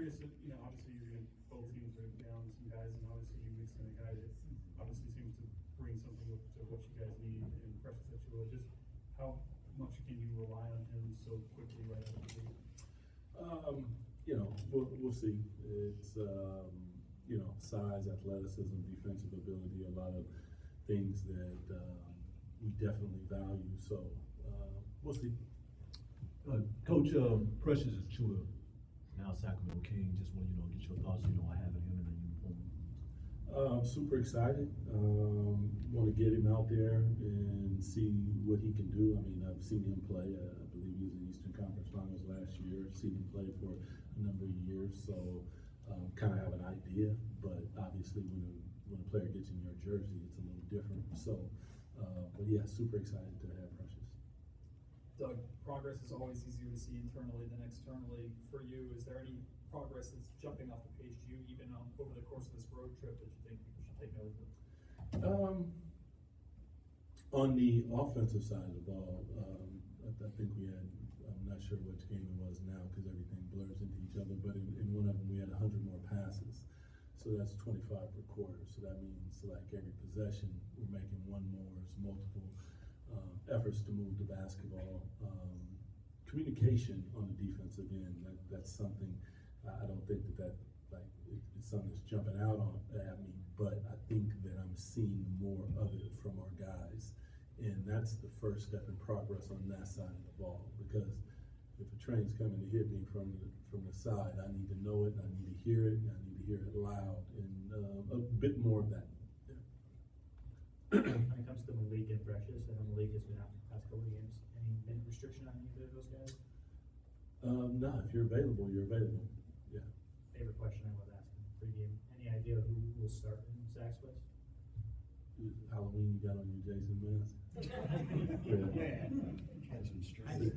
curious, obviously both teams are down some guys, and obviously you mix in a guy that obviously seems to bring something to what you guys need and pressure that you will. Just how much can you rely on him so quickly right out of the gate? We'll see. It's size, athleticism, defensive ability, a lot of things that we definitely value. So we'll see. Coach, Precious is Chua, now Sacramento King. Just want to get your thoughts. Having him in the uniform. Super excited. Want to get him out there and see what he can do. I mean, I've seen him play. I believe he was in the Eastern Conference Finals last year. Seen him play for a number of years, so kind of have an idea. But obviously, when a player gets in your jersey, it's a little different. So, but yeah, super excited to have Precious. Doug, progress is always easier to see internally than externally. For you, is there any progress that's jumping off the page to you, even over the course of this road trip, that you think people should take note of? On the offensive side of the ball, I think we had, I'm not sure which game it was now because everything blurs into each other, but in one of them we had 100 more passes. So that's 25 per quarter. So that means like every possession, we're making one more. It's multiple efforts to move the basketball. Communication on the defensive end, that's something I don't think that it's something that's jumping out at me, but I think that I'm seeing more of it from our guys. And that's the first step in progress on that side of the ball, because if a train's coming to hit me from the side, I need to know it, and I need to hear it, and I need to hear it loud, and a bit more of that. When it comes to Malik and Precious, I know Malik has been out for the past couple of games. Any restriction on either of those guys? No, if you're available, you're available. Yeah. Favorite question I love asking pregame. Any idea who will start in Zach's place? Halloween, you got on your Jason mask. Yeah. Catch him straight.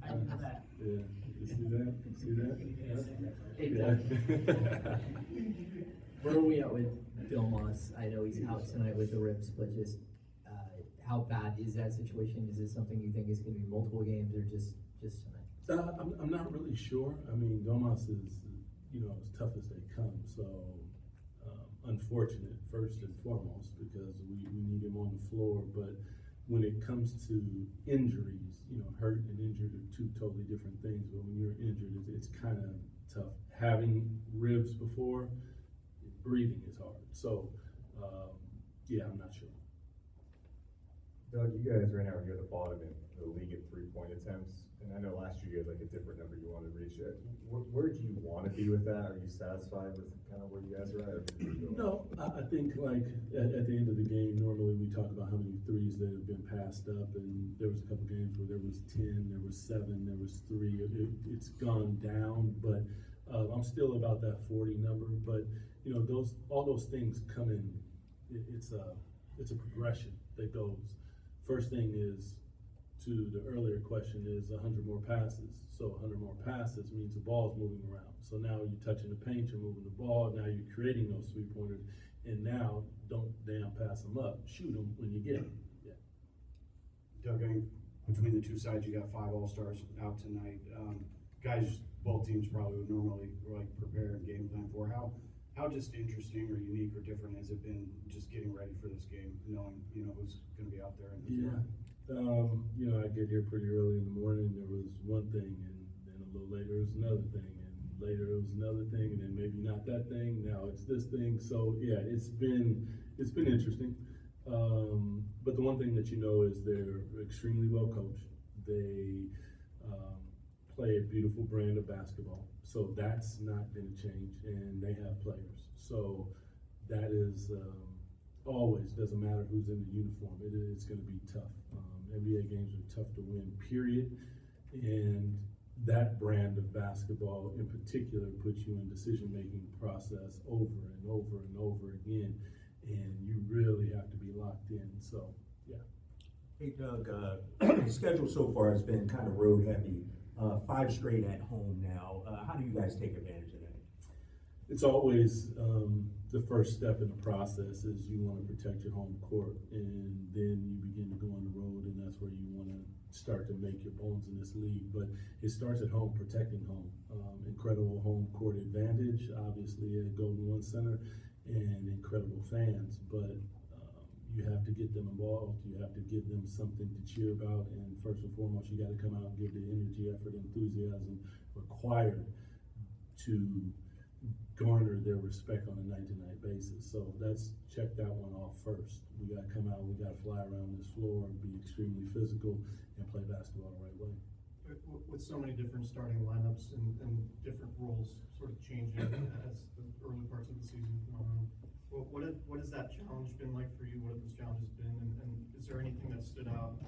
I know that. Yeah. You see that? You see that? Hey, Yeah. Where are we at with Bill Moss? I know he's out tonight with the ribs, but just how bad is that situation? Is this something you think is going to be multiple games or just tonight? I'm not really sure. I mean, Domas is, as tough as they come. So unfortunate first and foremost, because we need him on the floor. But when it comes to injuries, hurt and injured are two totally different things. But when you're injured, it's kind of tough. Having ribs before, breathing is hard. So yeah, I'm not sure. Doug, you guys right now are near the bottom in the league at 3-point attempts, and I know last year you had like a different number you wanted to reach it. Where do you want to be with that? Are you satisfied with kind of where you guys are at? No, I think like at the end of the game, normally we talk about how many threes that have been passed up, and there was a couple games where there was 10, there was 7, there was 3. It's gone down, but I'm still about that 40 number. But all those things come in. It's a progression that goes. First thing is, to the earlier question, is 100 more passes. So 100 more passes means the ball's moving around. So now you're touching the paint, you're moving the ball, now you're creating those 3-pointers, and now don't damn pass them up, shoot them when you get them. Yeah. Doug, between the two sides, you got 5 All-Stars out tonight. Guys, both teams probably would normally prepare and game plan for. How just interesting or unique or different has it been just getting ready for this game, knowing who's going to be out there? Yeah. I get here pretty early in the morning. There was one thing, and then a little later it was another thing, and later it was another thing, and then maybe not that thing. Now it's this thing. So yeah, it's been interesting. But the one thing that is they're extremely well coached. They play a beautiful brand of basketball. So that's not going to change, and they have players. So that is always, doesn't matter who's in the uniform, it's going to be tough. NBA games are tough to win, period. And that brand of basketball in particular puts you in decision-making process over and over and over again, and you really have to be locked in. So, yeah. Hey, Doug, the schedule so far has been kind of road heavy. 5 straight at home now. How do you guys take advantage of that? it's always, the first step in the process is you wanna protect your home court, and then you begin to go on the road, and that's where you wanna start to make your bones in this league. But it starts at home, protecting home. Incredible home court advantage, obviously at Golden One Center, and incredible fans, but you have to get them involved, you have to give them something to cheer about, and first and foremost, you gotta come out and give the energy, effort, enthusiasm required to garner their respect on a night-to-night basis. So let's check that one off first. We gotta come out, we gotta fly around this floor, be extremely physical, and play basketball the right way. With so many different starting lineups and different roles sort of changing as the early parts of the season come on, what has that challenge been like for you? What have those challenges been? And is there anything that stood out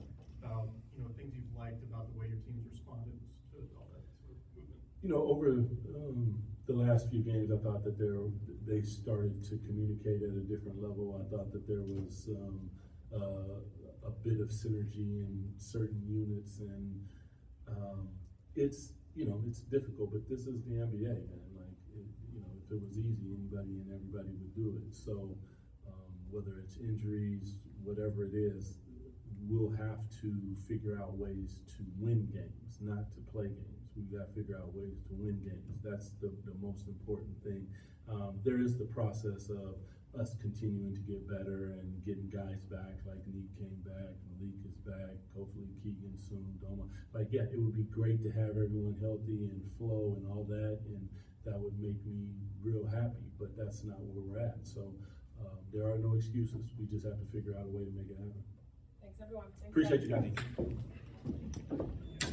about, things you've liked about the way your team's responded to all that sort of movement? Over the last few games, I thought that they started to communicate at a different level. I thought that there was a bit of synergy in certain units, and it's difficult, but this is the NBA, man. If it was easy, anybody and everybody would do it. So whether it's injuries, whatever it is, we'll have to figure out ways to win games, not to play games. We've got to figure out ways to win games. That's the most important thing. There is the process of us continuing to get better and getting guys back, like Neek came back, Malik is back, hopefully Keegan soon, Doma. It would be great to have everyone healthy and flow and all that, and that would make me real happy, but that's not where we're at. So there are no excuses. We just have to figure out a way to make it happen. Thanks, everyone. Thanks, Appreciate guys. you guys.